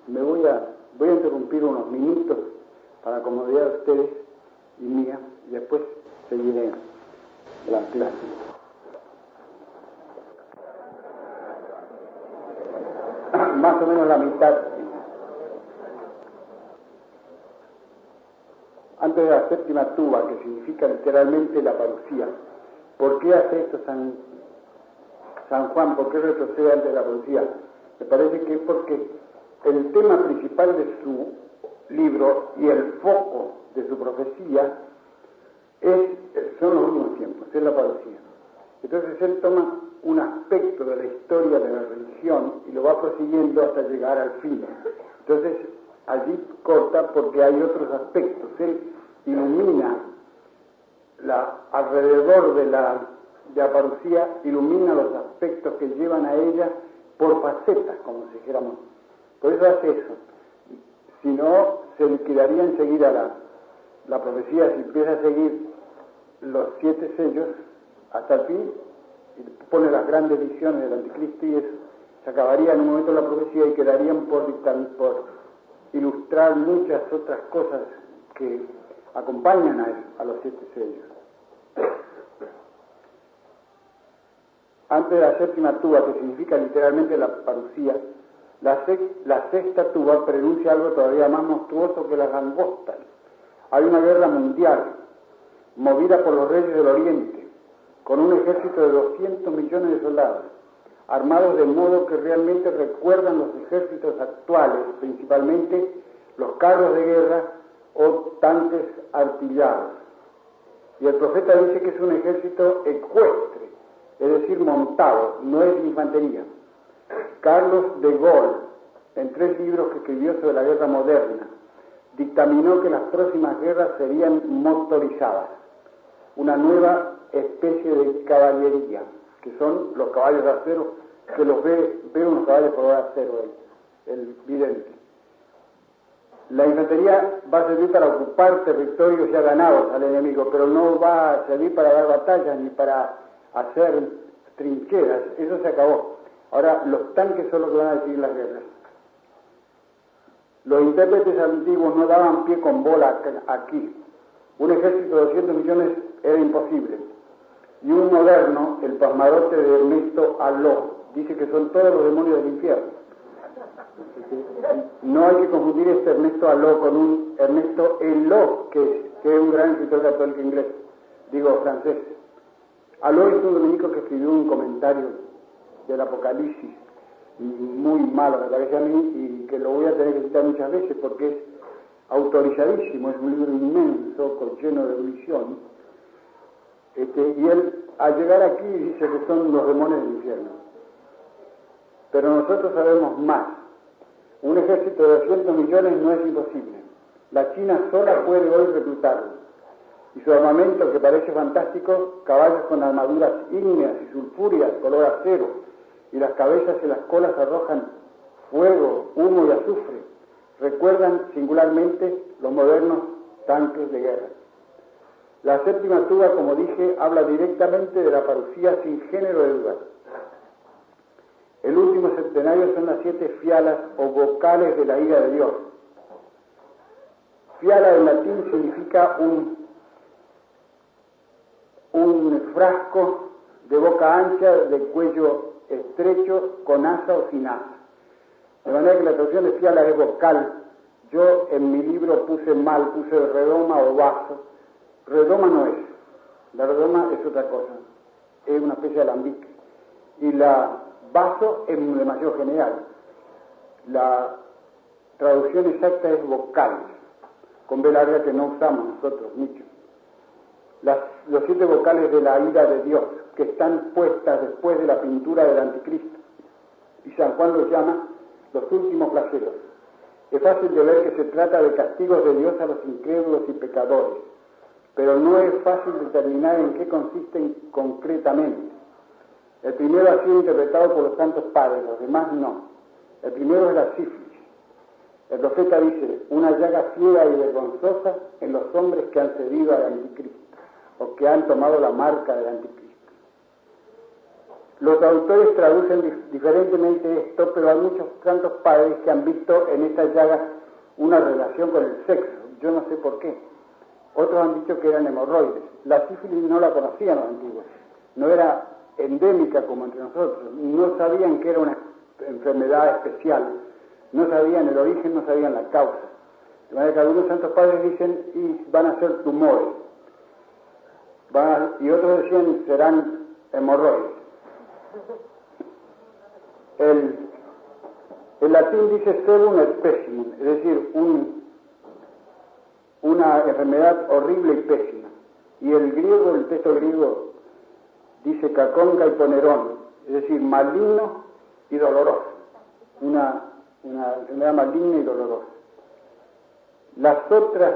voy a interrumpir unos minutos para comodidad de ustedes y mía, y después seguiré la clase. Más o menos la mitad. Antes de la séptima tuba, que significa literalmente la parucía. ¿Por qué hace esto San Juan? ¿Por qué retrocede antes de la parucía? Me parece que es porque el tema principal de su libro y el foco de su profecía son los últimos tiempos, es la parucía. Entonces él toma un aspecto de la historia de la religión y lo va prosiguiendo hasta llegar al fin. Entonces allí corta porque hay otros aspectos. Él ilumina alrededor de la parucía, ilumina los aspectos que llevan a ella por facetas, como si dijéramos. Por eso hace eso. Si no, se liquidaría enseguida la profecía si empieza a seguir los 7 sellos hasta el fin, y pone las grandes visiones del anticristo y eso, se acabaría en un momento la profecía y quedarían por ilustrar muchas otras cosas que acompañan a los 7 sellos. Antes de la séptima tuba, que significa literalmente la parucía, la sexta tuba pronuncia algo todavía más monstruoso que las langostas. Hay una guerra mundial, movida por los reyes del Oriente, con un ejército de 200 millones de soldados, armados de modo que realmente recuerdan los ejércitos actuales, principalmente los carros de guerra o tanques artillados. Y el profeta dice que es un ejército ecuestre, es decir, montado, no es infantería. Carlos de Gaulle, en 3 libros que escribió sobre la guerra moderna, dictaminó que las próximas guerras serían motorizadas, una nueva especie de caballería, que son los caballos de acero, que los ve unos caballos por acero, el vidente. La infantería va a servir para ocupar territorios ya ganados al enemigo, pero no va a servir para dar batallas ni para hacer trincheras, eso se acabó. Ahora, los tanques son los que van a decidir las guerras. Los intérpretes antiguos no daban pie con bola aquí. Un ejército de 200 millones era imposible. Y un moderno, el pasmarote de Ernesto Aló, dice que son todos los demonios del infierno. No hay que confundir este Ernesto Aló con un Ernesto Eló, que es un gran escritor católico inglés, francés. Aló es un dominico que escribió un comentario del Apocalipsis, muy malo me parece a mí, y que lo voy a tener que citar muchas veces porque es autorizadísimo, es un libro inmenso, lleno de erudición, y él al llegar aquí dice que son los demonios del infierno. Pero nosotros sabemos más. Un ejército de 200 millones no es imposible. La China sola puede hoy reclutarlo. Y su armamento, que parece fantástico, caballos con armaduras ígneas y sulfúreas, color acero, y las cabezas y las colas arrojan fuego, humo y azufre, recuerdan singularmente los modernos tanques de guerra. La séptima tuba, como dije, habla directamente de la parucía sin género de duda. El último septenario son las 7 fialas o vocales de la ira de Dios. Fiala en latín significa un frasco de boca ancha, de cuello estrecho, con asa o sin asa. De manera que la traducción de fiala es vocal. Yo en mi libro puse redoma o vaso. Redoma no es. La redoma es otra cosa. Es una especie de alambique. Y la vaso es demasiado general. La traducción exacta es vocal, con B larga que no usamos nosotros mucho. Los 7 vocales de la ira de Dios, que están puestas después de la pintura del anticristo. Y San Juan los llama los últimos flagelos. Es fácil de ver que se trata de castigos de Dios a los incrédulos y pecadores, pero no es fácil determinar en qué consisten concretamente. El primero ha sido interpretado por los santos padres, los demás no. El primero es la sífilis. El profeta dice, una llaga ciega y vergonzosa en los hombres que han cedido al anticristo, o que han tomado la marca del anticristo. Los autores traducen diferentemente esto, pero hay muchos tantos padres que han visto en esta llaga una relación con el sexo. Yo no sé por qué. Otros han dicho que eran hemorroides. La sífilis no la conocían los antiguos. No era endémica como entre nosotros. No sabían que era una enfermedad especial. No sabían el origen, no sabían la causa. De manera que algunos santos padres dicen, y van a ser tumores. Y otros decían, serán hemorroides. El latín dice sebum et pessimum, es decir, una enfermedad horrible y pésima. Y el griego, el texto griego, dice cacón ponerón, es decir, maligno y doloroso. Una enfermedad maligna y dolorosa. Las otras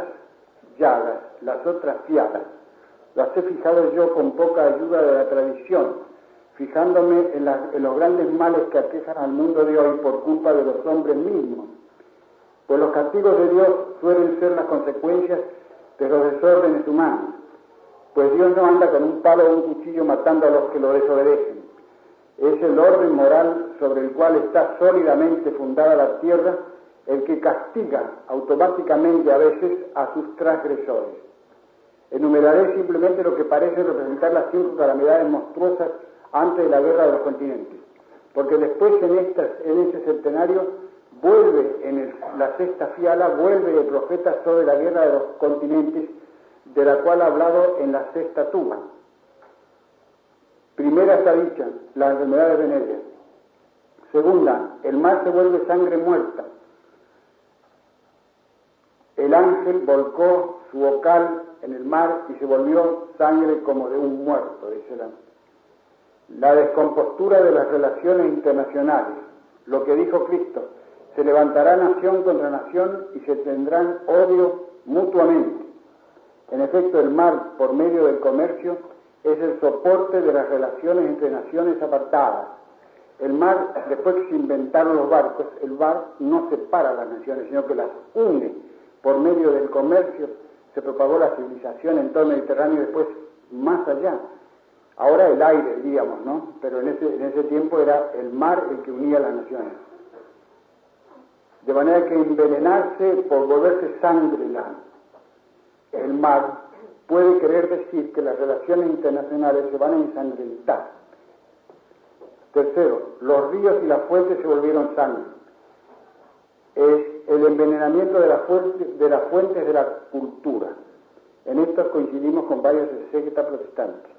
llagas, las otras fiadas, las he fijado yo con poca ayuda de la tradición, fijándome en los grandes males que aquejan al mundo de hoy por culpa de los hombres mismos. Pues los castigos de Dios suelen ser las consecuencias de los desórdenes humanos. Pues Dios no anda con un palo o un cuchillo matando a los que lo desobedecen. Es el orden moral sobre el cual está sólidamente fundada la tierra el que castiga automáticamente a veces a sus transgresores. Enumeraré simplemente lo que parece representar las 5 calamidades monstruosas antes de la guerra de los continentes, porque después en ese centenario vuelve, la sexta fiala, vuelve el profeta sobre la guerra de los continentes, de la cual ha hablado en la sexta tuba. Primera está dicha, la enfermedad de Venecia. Segunda, el mar se vuelve sangre muerta. El ángel volcó su bocal en el mar y se volvió sangre como de un muerto, dice el ángel. La descompostura de las relaciones internacionales, lo que dijo Cristo, se levantará nación contra nación y se tendrán odio mutuamente. En efecto, el mar, por medio del comercio, es el soporte de las relaciones entre naciones apartadas. El mar, después que se inventaron los barcos, el mar no separa las naciones, sino que las une. Por medio del comercio se propagó la civilización en todo el Mediterráneo y después más allá. Ahora el aire, diríamos, ¿no? Pero en ese tiempo era el mar el que unía las naciones. De manera que envenenarse por volverse sangre el mar puede querer decir que las relaciones internacionales se van a ensangrentar. Tercero, los ríos y las fuentes se volvieron sangre. Es el envenenamiento de las fuentes de la cultura. En esto coincidimos con varios exégetas protestantes.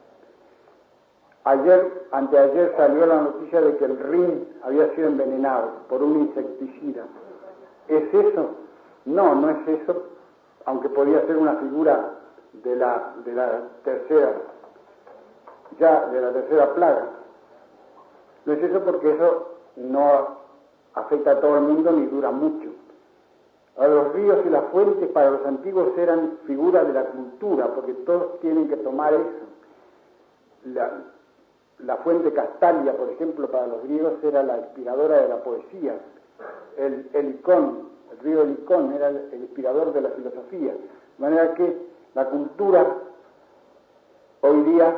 Anteayer salió la noticia de que el Rin había sido envenenado por un insecticida. ¿Es eso? No, no es eso, aunque podía ser una figura de la tercera plaga. No es eso porque eso no afecta a todo el mundo ni dura mucho. A los ríos y las fuentes para los antiguos eran figuras de la cultura, porque todos tienen que tomar eso. La fuente Castalia, por ejemplo, para los griegos era la inspiradora de la poesía. El río Helicón era el inspirador de la filosofía. De manera que la cultura hoy día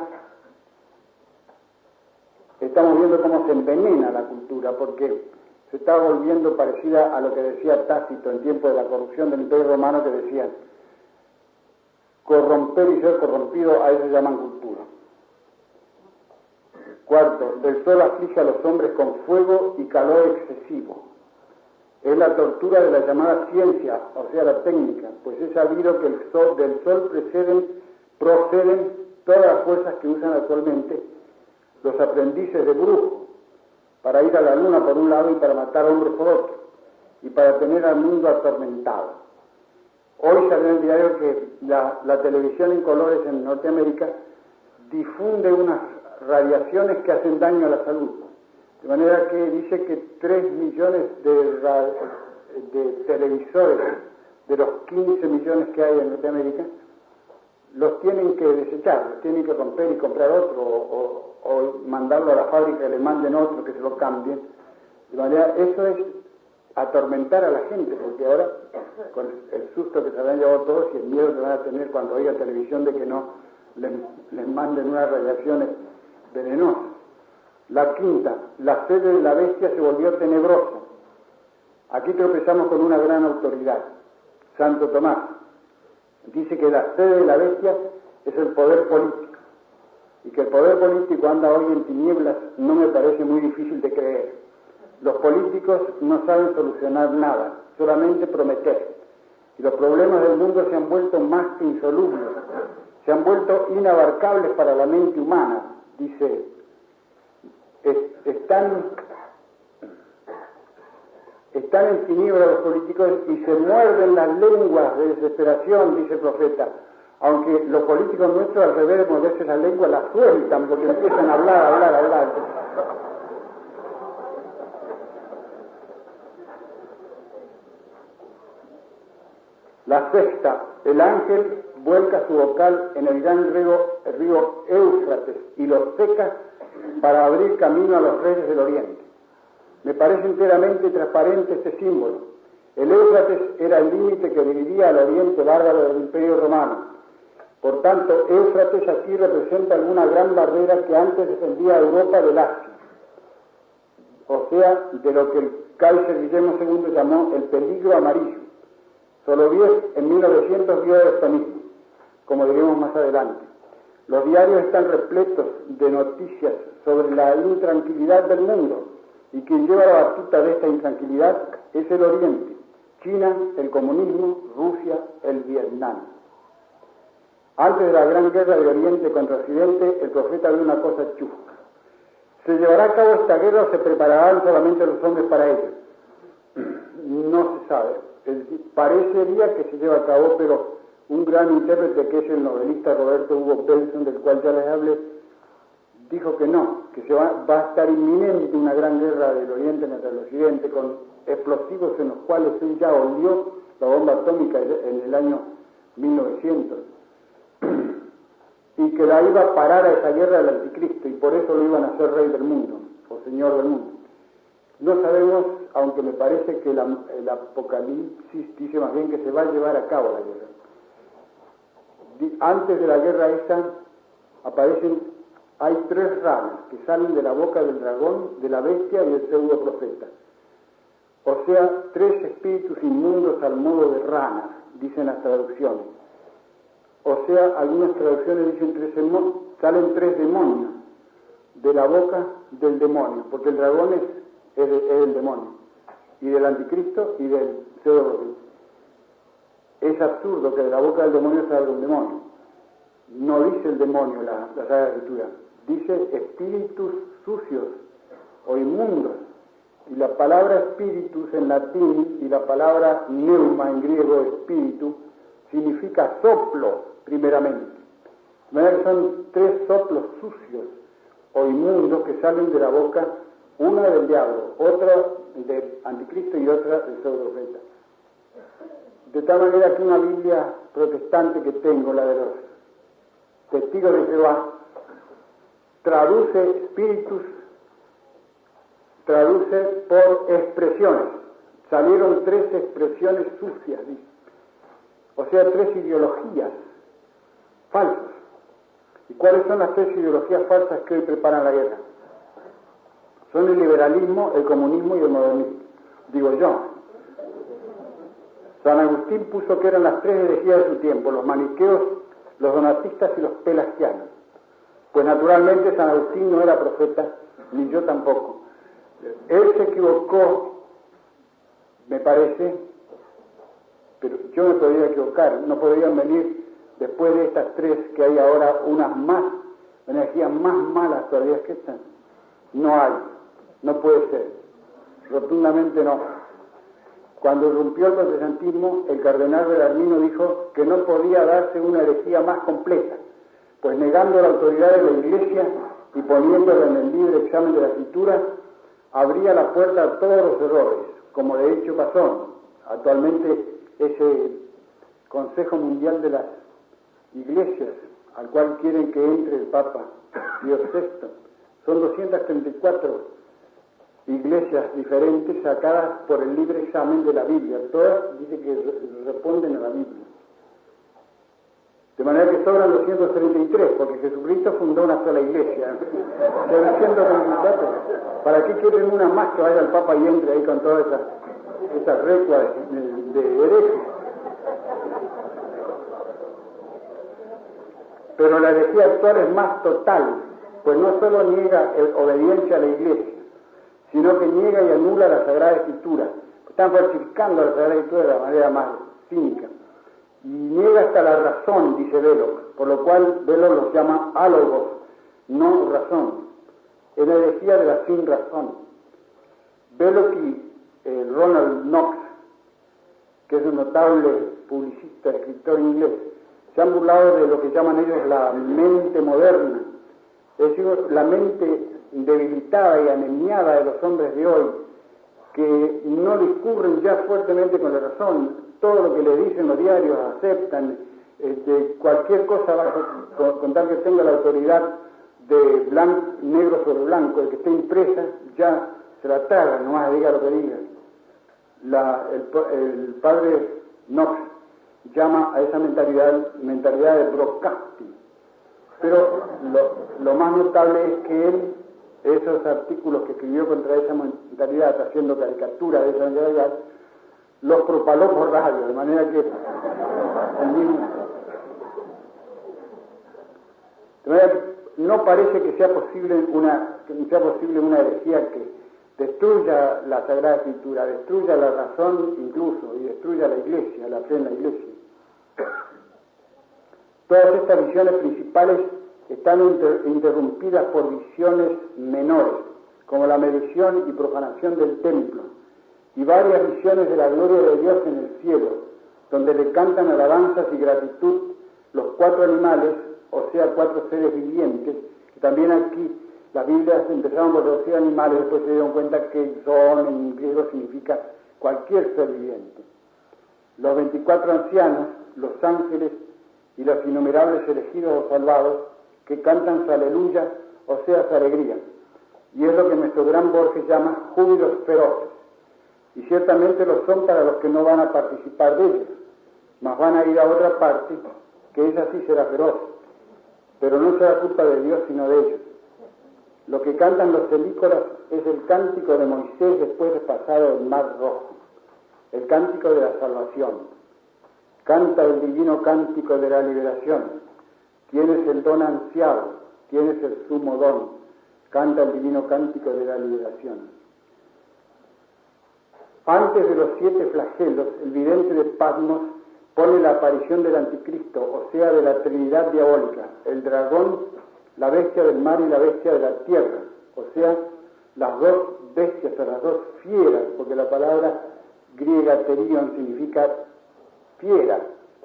estamos viendo cómo se envenena la cultura, porque se está volviendo parecida a lo que decía Tácito en tiempo de la corrupción del Imperio Romano, que decía corromper y ser corrompido, a eso se llaman cultura. Cuarto, el sol aflige a los hombres con fuego y calor excesivo. Es la tortura de la llamada ciencia, o sea, la técnica, pues es sabido que del sol proceden todas las fuerzas que usan actualmente los aprendices de brujo, para ir a la luna por un lado y para matar hombres por otro, y para tener al mundo atormentado. Hoy salió en el diario que la televisión en colores en Norteamérica difunde unas radiaciones que hacen daño a la salud. De manera que dice que 3 millones de televisores de los 15 millones que hay en Norteamérica los tienen que desechar, los tienen que romper y comprar otro o mandarlo a la fábrica y le manden otro que se lo cambien. De manera, eso es atormentar a la gente, porque ahora con el susto que se habrán llevado todos y el miedo que van a tener cuando oigan televisión de que no les manden unas radiaciones venenosas. La quinta, la sede de la bestia se volvió tenebrosa. Aquí tropezamos con una gran autoridad. Santo Tomás dice que la sede de la bestia es el poder político, y que el poder político anda hoy en tinieblas no me parece muy difícil de creer. Los políticos no saben solucionar nada, solamente prometer. Y los problemas del mundo se han vuelto más que insolubles, se han vuelto inabarcables para la mente humana. Dice, están en tinieblas los políticos y se muerden las lenguas de desesperación, dice el profeta. Aunque los políticos nuestros, al revés de morderse la lengua, la sueltan porque empiezan a hablar. La sexta, el ángel vuelca su bocal en el gran río Éufrates y lo seca para abrir camino a los reyes del oriente. Me parece enteramente transparente este símbolo. El Éufrates era el límite que dividía al oriente bárbaro del Imperio Romano. Por tanto, Éufrates aquí representa alguna gran barrera que antes defendía a Europa del Asia, o sea, de lo que el Kaiser Guillermo II llamó el peligro amarillo. Soloviev en 1900 vio esto mismo, como diremos más adelante. Los diarios están repletos de noticias sobre la intranquilidad del mundo, y quien lleva la batuta de esta intranquilidad es el Oriente, China, el comunismo, Rusia, el Vietnam. Antes de la gran guerra de Oriente contra Occidente, el profeta vio una cosa chusca. ¿Se llevará a cabo esta guerra o se prepararán solamente los hombres para ella? No se sabe. Es decir, parecería que se lleva a cabo, pero un gran intérprete, que es el novelista Roberto Hugo Benson, del cual ya les hablé, dijo que no, que va a estar inminente una gran guerra del Oriente contra el Occidente, con explosivos en los cuales él ya olió la bomba atómica en el año 1900. Y que la iba a parar a esa guerra del anticristo, y por eso lo iban a hacer rey del mundo, o señor del mundo. No sabemos, aunque me parece que el Apocalipsis dice más bien que se va a llevar a cabo la guerra. Antes de la guerra esta, hay 3 ranas que salen de la boca del dragón, de la bestia y del pseudo profeta. O sea, 3 espíritus inmundos al modo de ranas, dicen las traducciones. O sea, algunas traducciones dicen salen 3 demonios de la boca del demonio, porque el dragón es el demonio, y del anticristo y del pseudo. Es absurdo que de la boca del demonio salga un demonio. No dice el demonio la Sagrada Escritura, dice espíritus sucios o inmundos. Y la palabra espíritus en latín y la palabra pneuma en griego, espíritu, significa soplo, primeramente. De manera que son 3 soplos sucios o inmundos que salen de la boca, una del diablo, otra del anticristo y otra del pseudo-profeta. De tal manera que una Biblia protestante que tengo, la de los testigos de Jehová, traduce espíritus, traduce por expresiones. Salieron 3 expresiones sucias, dice. O sea, 3 ideologías falsas. ¿Y cuáles son las 3 ideologías falsas que hoy preparan la guerra? Son el liberalismo, el comunismo y el modernismo. Digo yo. San Agustín puso que eran las 3 herejías de su tiempo: los maniqueos, los donatistas y los pelagianos. Pues naturalmente San Agustín no era profeta, ni yo tampoco. Él se equivocó, me parece, pero yo me podría equivocar. No podrían venir después de estas 3 que hay ahora unas más, energías más malas todavía que estas. No hay, no puede ser, rotundamente no. Cuando irrumpió el protestantismo, el cardenal Belarmino dijo que no podía darse una herejía más completa, pues negando la autoridad de la Iglesia y poniéndola en el libre examen de la Escritura, abría la puerta a todos los errores, como de hecho pasó. Actualmente ese Consejo Mundial de las Iglesias, al cual quieren que entre el Papa Pío VI, son 234 iglesias diferentes sacadas por el libre examen de la Biblia. Todas dice que responden a la Biblia. De manera que sobran los 133, porque Jesucristo fundó una sola iglesia. De los 134, ¿para qué quieren una más que vaya al Papa y entre ahí con toda esa recua de herejes? Pero la herejía actual es más total, pues no solo niega obediencia a la iglesia, sino que niega y anula la Sagrada Escritura. Están falsificando la Sagrada Escritura de la manera más cínica. Y niega hasta la razón, dice Belloc, por lo cual Belloc los llama álogos, no razón. Es la herejía de la sin razón. Belloc y Ronald Knox, que es un notable publicista, escritor inglés, se han burlado de lo que llaman ellos la mente moderna, es decir, la mente debilitada y anemiada de los hombres de hoy, que no discurren ya fuertemente con la razón. Todo lo que le dicen los diarios aceptan, cualquier cosa con tal que tenga la autoridad de negro sobre blanco, el que esté impresa, ya se la traga, nomás diga lo que diga. El padre Knox llama a esa mentalidad de broadcasting. Pero lo más notable es que él, esos artículos que escribió contra esa mentalidad, haciendo caricatura de esa mentalidad, los propaló por radio, de manera que no parece que sea posible una herejía que destruya la Sagrada Escritura, destruya la razón incluso, y destruya la Iglesia, la plena Iglesia. Todas estas visiones principales están interrumpidas por visiones menores, como la medición y profanación del templo, y varias visiones de la gloria de Dios en el cielo, donde le cantan alabanzas y gratitud los 4 animales, o sea, 4 seres vivientes, que también aquí las Biblias empezaron por decir animales, después se dieron cuenta que son en griego significa cualquier ser viviente. Los 24 ancianos, los ángeles y los innumerables elegidos o salvados que cantan su aleluya, o sea, su alegría. Y es lo que nuestro gran Borges llama júbilos feroces. Y ciertamente lo son para los que no van a participar de ellos, mas van a ir a otra parte, que esa sí será feroz, pero no será culpa de Dios sino de ellos. Lo que cantan los celícolas es el cántico de Moisés después de pasado el mar rojo, el cántico de la salvación. Canta el divino cántico de la liberación. Tienes el don ansiado, tienes el sumo don. Canta el divino cántico de la liberación. Antes de los 7 flagelos, el vidente de Patmos pone la aparición del anticristo, o sea, de la Trinidad diabólica, el dragón, la bestia del mar y la bestia de la tierra, o sea, las 2 bestias o las 2 fieras, porque la palabra griega terion significa fiera,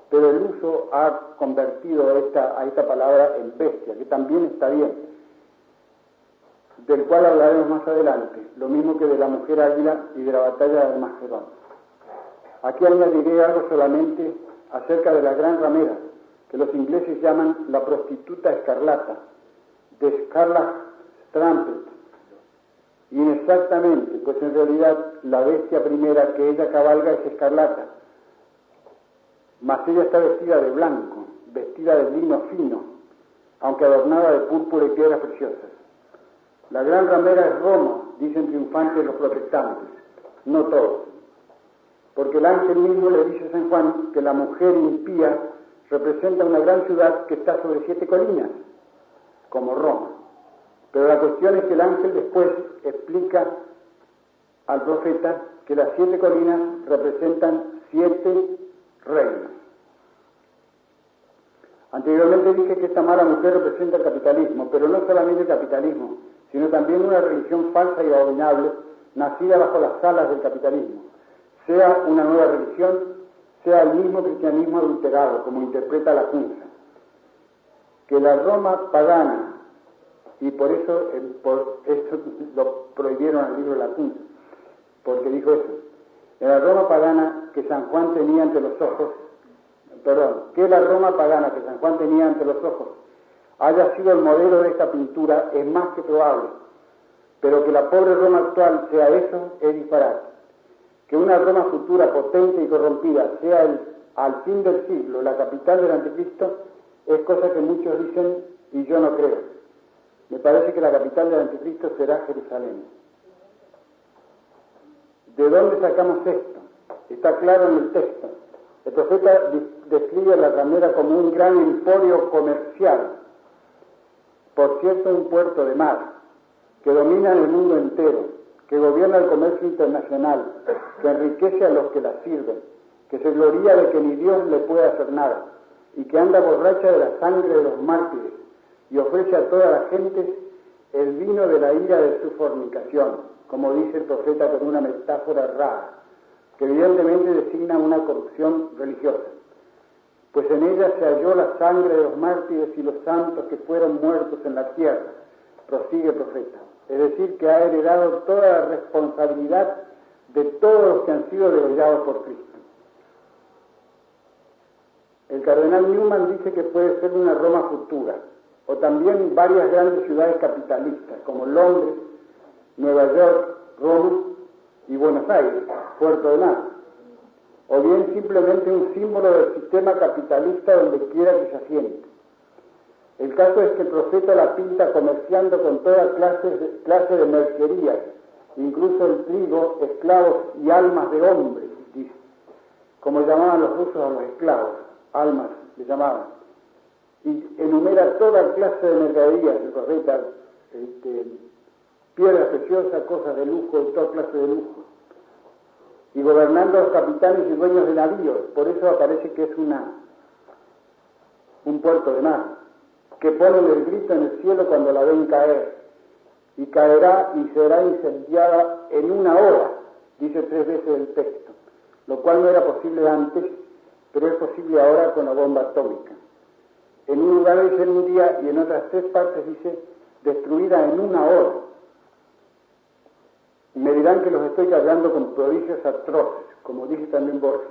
pero el uso ha convertido a esta palabra en bestia, que también está bien, del cual hablaremos más adelante, lo mismo que de la mujer águila y de la batalla de Armagedón. Aquí añadiré algo solamente acerca de la gran ramera, que los ingleses llaman la prostituta escarlata, de Scarlet Trampet, y inexactamente, pues en realidad la bestia primera que ella cabalga es escarlata, mas ella está vestida de blanco, vestida de lino fino, aunque adornada de púrpura y piedras preciosas. La gran ramera es Roma, dicen triunfantes los protestantes, no todos, porque el ángel mismo le dice a San Juan que la mujer impía representa una gran ciudad que está sobre 7 colinas, como Roma. Pero la cuestión es que el ángel después explica al profeta que las 7 colinas representan 7 reinos. Anteriormente dije que esta mala mujer representa el capitalismo, pero no solamente el capitalismo, sino también una religión falsa y abominable, nacida bajo las alas del capitalismo, sea una nueva religión, sea el mismo cristianismo adulterado, como interpreta la Junta. Que la Roma pagana, y por eso lo prohibieron al libro de la Junta, porque dijo eso, en la Roma pagana que San Juan tenía ante los ojos, que la Roma pagana que San Juan tenía ante los ojos haya sido el modelo de esta pintura es más que probable, pero que la pobre Roma actual sea eso es disparate. Que una Roma futura, potente y corrompida, sea al fin del siglo la capital del anticristo es cosa que muchos dicen y yo no creo. Me parece que la capital del anticristo será Jerusalén. ¿De dónde sacamos esto? Está claro en el texto. El profeta describe la ramera como un gran emporio comercial, por cierto un puerto de mar, que domina el mundo entero, que gobierna el comercio internacional, que enriquece a los que la sirven, que se gloría de que ni Dios le puede hacer nada, y que anda borracha de la sangre de los mártires, y ofrece a toda la gente el vino de la ira de su fornicación, como dice el profeta con una metáfora rara, que evidentemente designa una corrupción religiosa. Pues en ella se halló la sangre de los mártires y los santos que fueron muertos en la tierra, prosigue el profeta. Es decir, que ha heredado toda la responsabilidad de todos los que han sido degollados por Cristo. El cardenal Newman dice que puede ser una Roma futura, o también varias grandes ciudades capitalistas, como Londres, Nueva York, Roma y Buenos Aires, Puerto de Mar, o bien simplemente un símbolo del sistema capitalista donde quiera que se asiente. El caso es que el profeta la pinta comerciando con toda clase de mercerías, incluso el trigo, esclavos y almas de hombres, dice, como llamaban los rusos a los esclavos, almas le llamaban. Y enumera toda clase de mercaderías, el profeta, piedras preciosas, cosas de lujo, y toda clase de lujo. Y gobernando a los capitanes y dueños de navíos, por eso aparece que es un puerto de mar, que ponen el grito en el cielo cuando la ven caer, y caerá y será incendiada en 1 hora, dice 3 veces el texto, lo cual no era posible antes, pero es posible ahora con la bomba atómica. En un lugar dice en un día y en otras 3 partes dice destruida en 1 hora. Y me dirán que los estoy cargando con prodigios atroces, como dice también Borges,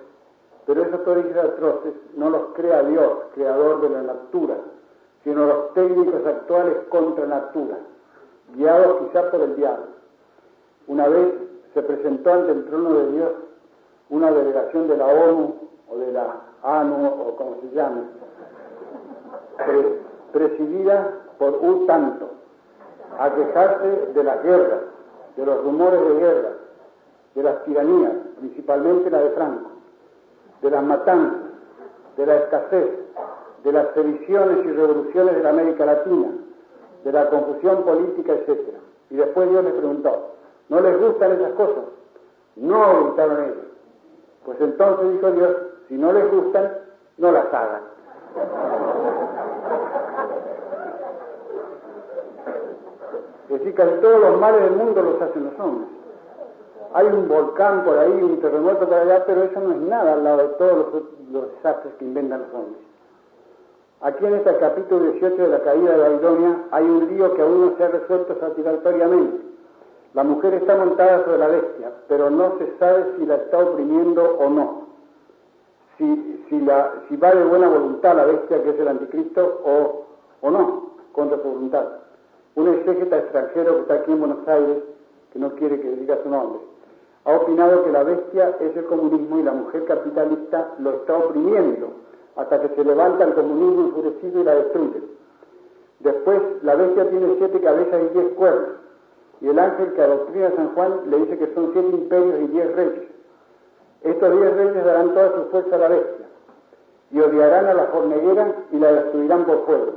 pero esos prodigios atroces no los crea Dios, creador de la natura, sino los técnicos actuales contra natura, guiados quizá por el diablo. Una vez se presentó ante el trono de Dios una delegación de la ONU o de la ANU o como se llame, presidida por un tanto, a quejarse de las guerras, de los rumores de guerra, de las tiranías, principalmente la de Franco, de las matanzas, de la escasez, de las sediciones y revoluciones de la América Latina, de la confusión política, etc. Y después Dios les preguntó, ¿no les gustan esas cosas? No, gritaron ellos. Pues entonces dijo Dios, si no les gustan, no las hagan. Es decir, casi todos los males del mundo los hacen los hombres. Hay un volcán por ahí, un terremoto por allá, pero eso no es nada al lado de todos los desastres que inventan los hombres. Aquí en este capítulo 18 de la caída de Babilonia hay un lío que aún no se ha resuelto satisfactoriamente. La mujer está montada sobre la bestia, pero no se sabe si la está oprimiendo o no. Si va de buena voluntad la bestia, que es el anticristo, o no, contra su voluntad. Un exégeta extranjero que está aquí en Buenos Aires, que no quiere que diga su nombre, ha opinado que la bestia es el comunismo y la mujer capitalista lo está oprimiendo, hasta que se levanta el comunismo enfurecido y la destruye. Después, la bestia tiene 7 cabezas y 10 cuernos, y el ángel que adoctrina a San Juan le dice que son 7 imperios y 10 reyes. Estos 10 reyes darán toda su fuerza a la bestia, y odiarán a la forneguera y la destruirán por fuego.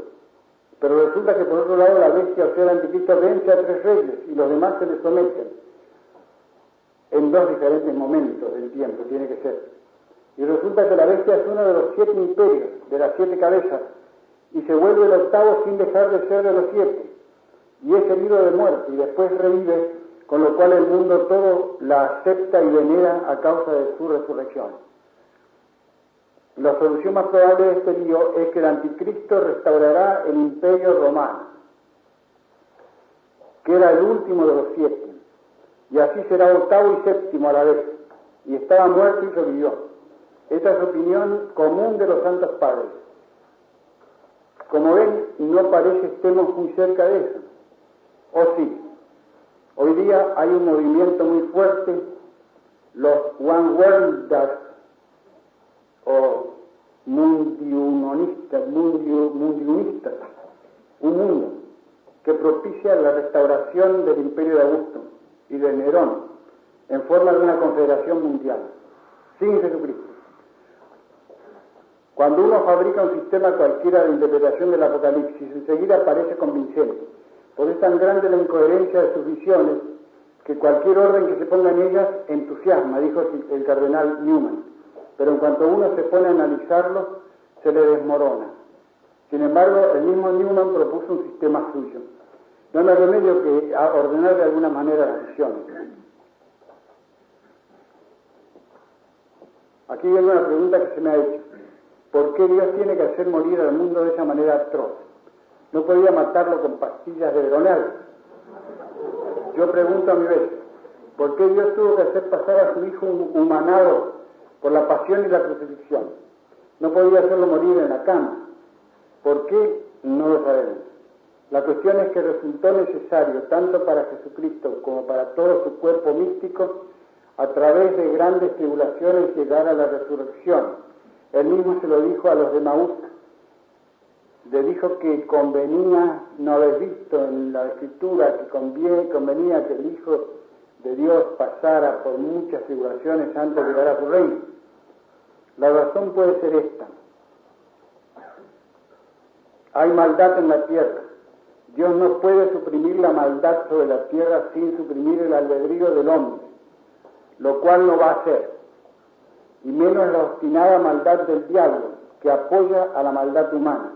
Pero resulta que por otro lado la bestia, o sea el anticristo, vence a 3 reyes, y los demás se le someten, en 2 diferentes momentos del tiempo, tiene que ser. Y resulta que la bestia es uno de los 7 imperios, de las 7 cabezas, y se vuelve el 8º sin dejar de ser de los 7, y es herido de muerte, y después revive, con lo cual el mundo todo la acepta y venera a causa de su resurrección. La solución más probable de este lío es que el anticristo restaurará el imperio romano, que era el último de los 7, y así será 8º y 7º a la vez, y estaba muerto y revivió. Esta es opinión común de los santos padres. Como ven, no parece estemos muy cerca de eso. ¿O sí? Hoy día hay un movimiento muy fuerte, los One Worlders, o mundiunista, un mundo que propicia la restauración del imperio de Augusto y de Nerón en forma de una confederación mundial, sin Jesucristo. Cuando uno fabrica un sistema cualquiera de interpretación del Apocalipsis, enseguida parece convincente, porque es tan grande la incoherencia de sus visiones que cualquier orden que se ponga en ellas entusiasma, dijo el cardenal Newman, pero en cuanto uno se pone a analizarlo, se le desmorona. Sin embargo, el mismo Newman propuso un sistema suyo. No me remedio que a ordenar de alguna manera las visiones. Aquí viene una pregunta que se me ha hecho. ¿Por qué Dios tiene que hacer morir al mundo de esa manera atroz? ¿No podía matarlo con pastillas de Veronal? Yo pregunto a mi vez, ¿por qué Dios tuvo que hacer pasar a su Hijo humanado por la pasión y la crucifixión? ¿No podía hacerlo morir en la cama? ¿Por qué? No lo sabemos. La cuestión es que resultó necesario, tanto para Jesucristo como para todo su cuerpo místico, a través de grandes tribulaciones llegar a la resurrección. Él mismo se lo dijo a los de Maús. Le dijo que convenía, no habéis visto en la Escritura, que convenía que el Hijo de Dios pasara por muchas tribulaciones antes de llegar a su reino. La razón puede ser esta. Hay maldad en la tierra. Dios no puede suprimir la maldad sobre la tierra sin suprimir el albedrío del hombre, lo cual no va a hacer, y menos la obstinada maldad del diablo, que apoya a la maldad humana.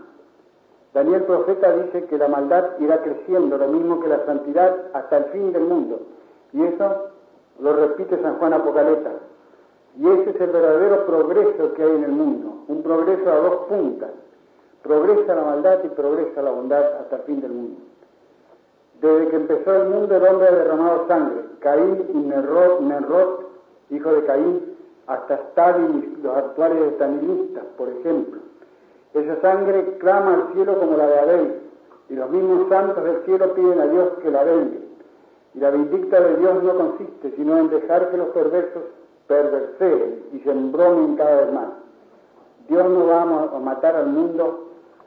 Daniel profeta dice que la maldad irá creciendo, lo mismo que la santidad, hasta el fin del mundo, y eso lo repite San Juan Apocaleta. Y ese es el verdadero progreso que hay en el mundo, un progreso a dos puntas. Progresa la maldad y progresa la bondad hasta el fin del mundo. Desde que empezó el mundo, el hombre ha derramado sangre. Caín y Nimrod, hijo de Caín, hasta Stalin y los actuales estalinistas, por ejemplo. Esa sangre clama al cielo como la de Abel, y los mismos santos del cielo piden a Dios que la vengue. Y la vindicta de Dios no consiste sino en dejar que los perversos perverseen y se embromen cada vez más. Dios no va a matar al mundo,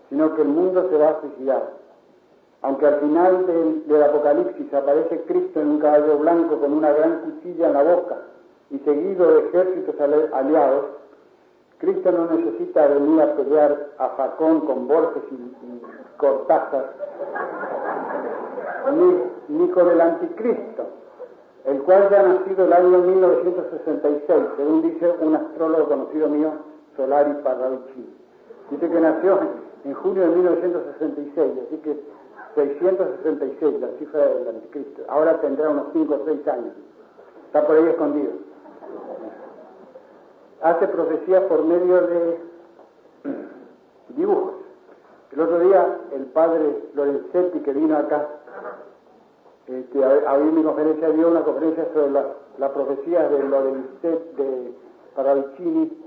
sino que el mundo se va a suicidar. Aunque al final del Apocalipsis aparece Cristo en un caballo blanco con una gran cuchilla en la boca y seguido de ejércitos aliados, Cristo no necesita venir a pelear a Facón con Borges y Cortázar, ni con el anticristo, el cual ya ha nacido el año 1966, según dice un astrólogo conocido mío, Solari Parravicini. Dice que nació en junio de 1966, así que 666, la cifra del anticristo. Ahora tendrá unos 5 o 6 años. Está por ahí escondido. Hace profecías por medio de dibujos. El otro día el padre Lorenzetti, que vino acá a oír mi conferencia, dio una conferencia sobre las profecías de Lorenzetti, de Parravicini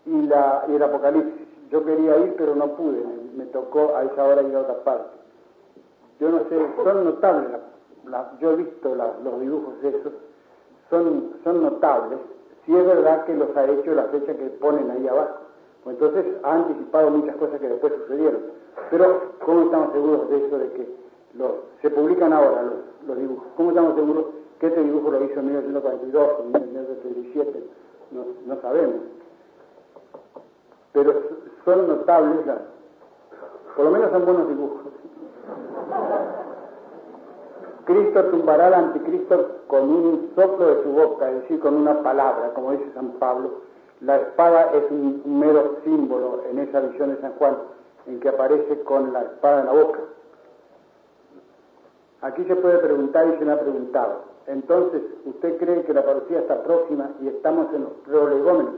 y el Apocalipsis. Yo quería ir, pero no pude, me tocó a esa hora ir a otra parte. Yo no sé, son notables, yo he visto los dibujos de esos, son notables, si es verdad que los ha hecho la fecha que ponen ahí abajo. Pues entonces ha anticipado muchas cosas que después sucedieron. Pero, ¿cómo estamos seguros de eso, de que se publican ahora los dibujos? ¿Cómo estamos seguros que este dibujo lo hizo en 1942 o en 1937? No sabemos. Pero son notables, por lo menos son buenos dibujos. Cristo tumbará al anticristo con un soplo de su boca, es decir, con una palabra, como dice San Pablo. La espada es un mero símbolo en esa visión de San Juan, en que aparece con la espada en la boca. Aquí se puede preguntar y se me ha preguntado. Entonces, ¿usted cree que la parucía está próxima y estamos en los prolegómenos?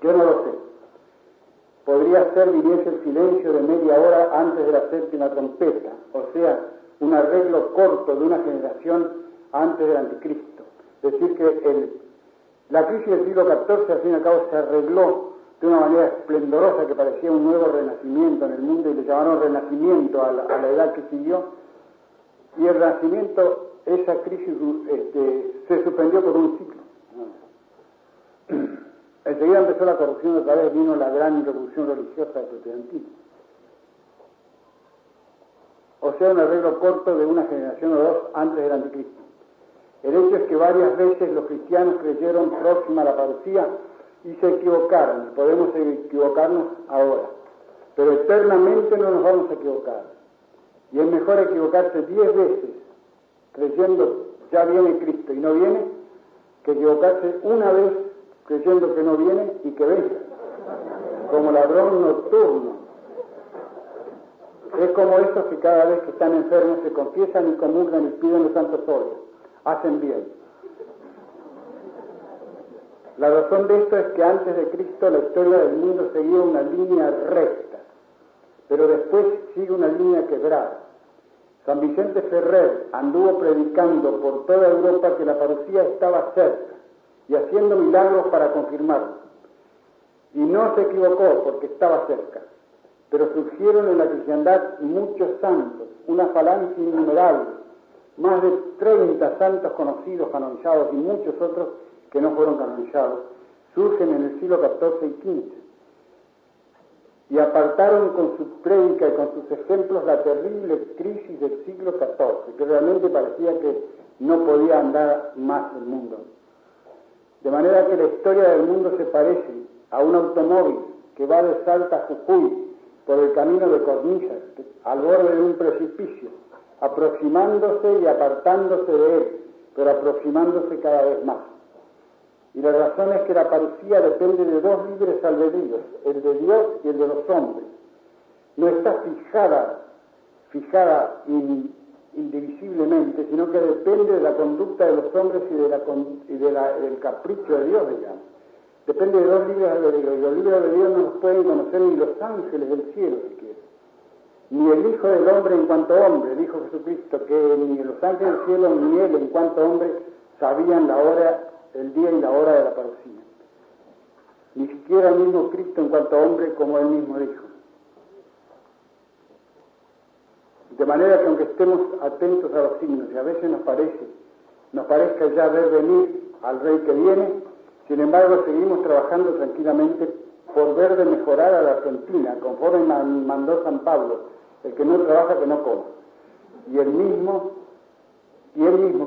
Yo no lo sé. Podría ser, viniese el silencio de media hora antes de la séptima trompeta, o sea, un arreglo corto de una generación antes del anticristo. Es decir, que la crisis del siglo XIV, al fin y al cabo, se arregló de una manera esplendorosa que parecía un nuevo renacimiento en el mundo, y le llamaron renacimiento a la edad que siguió, y el renacimiento, esa crisis se suspendió por un ciclo. El enseguida empezó la corrupción, otra vez vino la gran revolución religiosa del protestantismo. O sea, un arreglo corto de una generación o dos antes del anticristo. El hecho es que varias veces los cristianos creyeron próxima a la parucía y se equivocaron, y podemos equivocarnos ahora, pero eternamente no nos vamos a equivocar. Y es mejor equivocarse 10 veces creyendo ya viene Cristo y no viene, que equivocarse una vez creyendo que no viene y que venga, como ladrón nocturno. Es como esos que cada vez que están enfermos se confiesan y comulgan y piden los santos óleos. Hacen bien. La razón de esto es que antes de Cristo la historia del mundo seguía una línea recta, pero después sigue una línea quebrada. San Vicente Ferrer anduvo predicando por toda Europa que la parucía estaba cerca y haciendo milagros para confirmarlo. Y no se equivocó porque estaba cerca, pero surgieron en la cristiandad muchos santos, una falange innumerable, más de 30 santos conocidos, canonizados, y muchos otros que no fueron canonizados, surgen en el siglo XIV y XV, y apartaron con su prédica y con sus ejemplos la terrible crisis del siglo XIV, que realmente parecía que no podía andar más el mundo. De manera que la historia del mundo se parece a un automóvil que va de Salta a Jujuy por el camino de Cornillas, al borde de un precipicio, aproximándose y apartándose de él, pero aproximándose cada vez más. Y la razón es que la parucía depende de dos libres albedríos, el de Dios y el de los hombres. No está fijada indivisiblemente, sino que depende de la conducta de los hombres y del capricho de Dios, digamos. Depende de dos libres albedríos, y los libres albedríos no los pueden conocer ni los ángeles del cielo, si quieren. Ni el Hijo del Hombre en cuanto hombre, dijo Jesucristo, que ni los ángeles del cielo ni él en cuanto hombre sabían la hora, el día y la hora de la parucía. Ni siquiera el mismo Cristo en cuanto hombre, como él mismo dijo. De manera que aunque estemos atentos a los signos y a veces nos parezca ya ver venir al Rey que viene, sin embargo seguimos trabajando tranquilamente por ver de mejorar a la Argentina, conforme mandó San Pablo: el que no trabaja, que no coma. Y él mismo,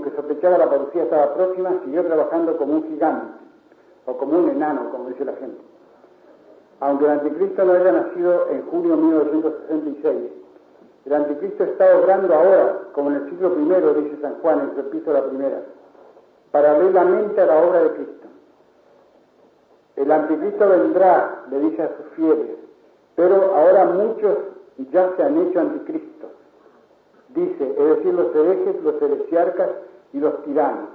que sospechaba la parucía estaba próxima, siguió trabajando como un gigante, o como un enano, como dice la gente. Aunque el anticristo no haya nacido en junio de 1966, el anticristo está obrando ahora, como en el siglo I, dice San Juan en su epístola primera, paralelamente a la obra de Cristo. El anticristo vendrá, le dice a sus fieles, pero ahora muchos ya se han hecho anticristos, dice, es decir, los herejes, los heresiarcas y los tiranos.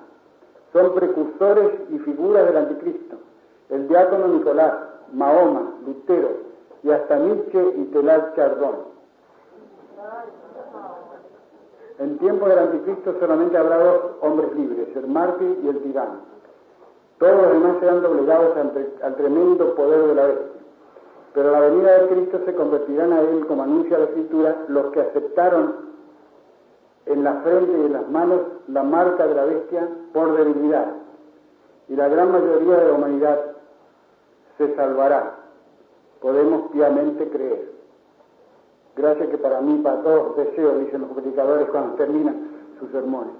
Son precursores y figuras del anticristo. El diácono Nicolás, Mahoma, Lutero y hasta Nietzsche y Teilhard Chardin. En tiempo del anticristo solamente habrá dos hombres libres, el mártir y el tirano. Todos los demás serán doblegados al tremendo poder de la bestia. Pero a la venida de Cristo se convertirán a él, como anuncia la Escritura, los que aceptaron en la frente y en las manos la marca de la bestia por debilidad. Y la gran mayoría de la humanidad se salvará. Podemos piamente creer. Gracias que para mí, para todos, deseo, dicen los predicadores cuando terminan sus sermones.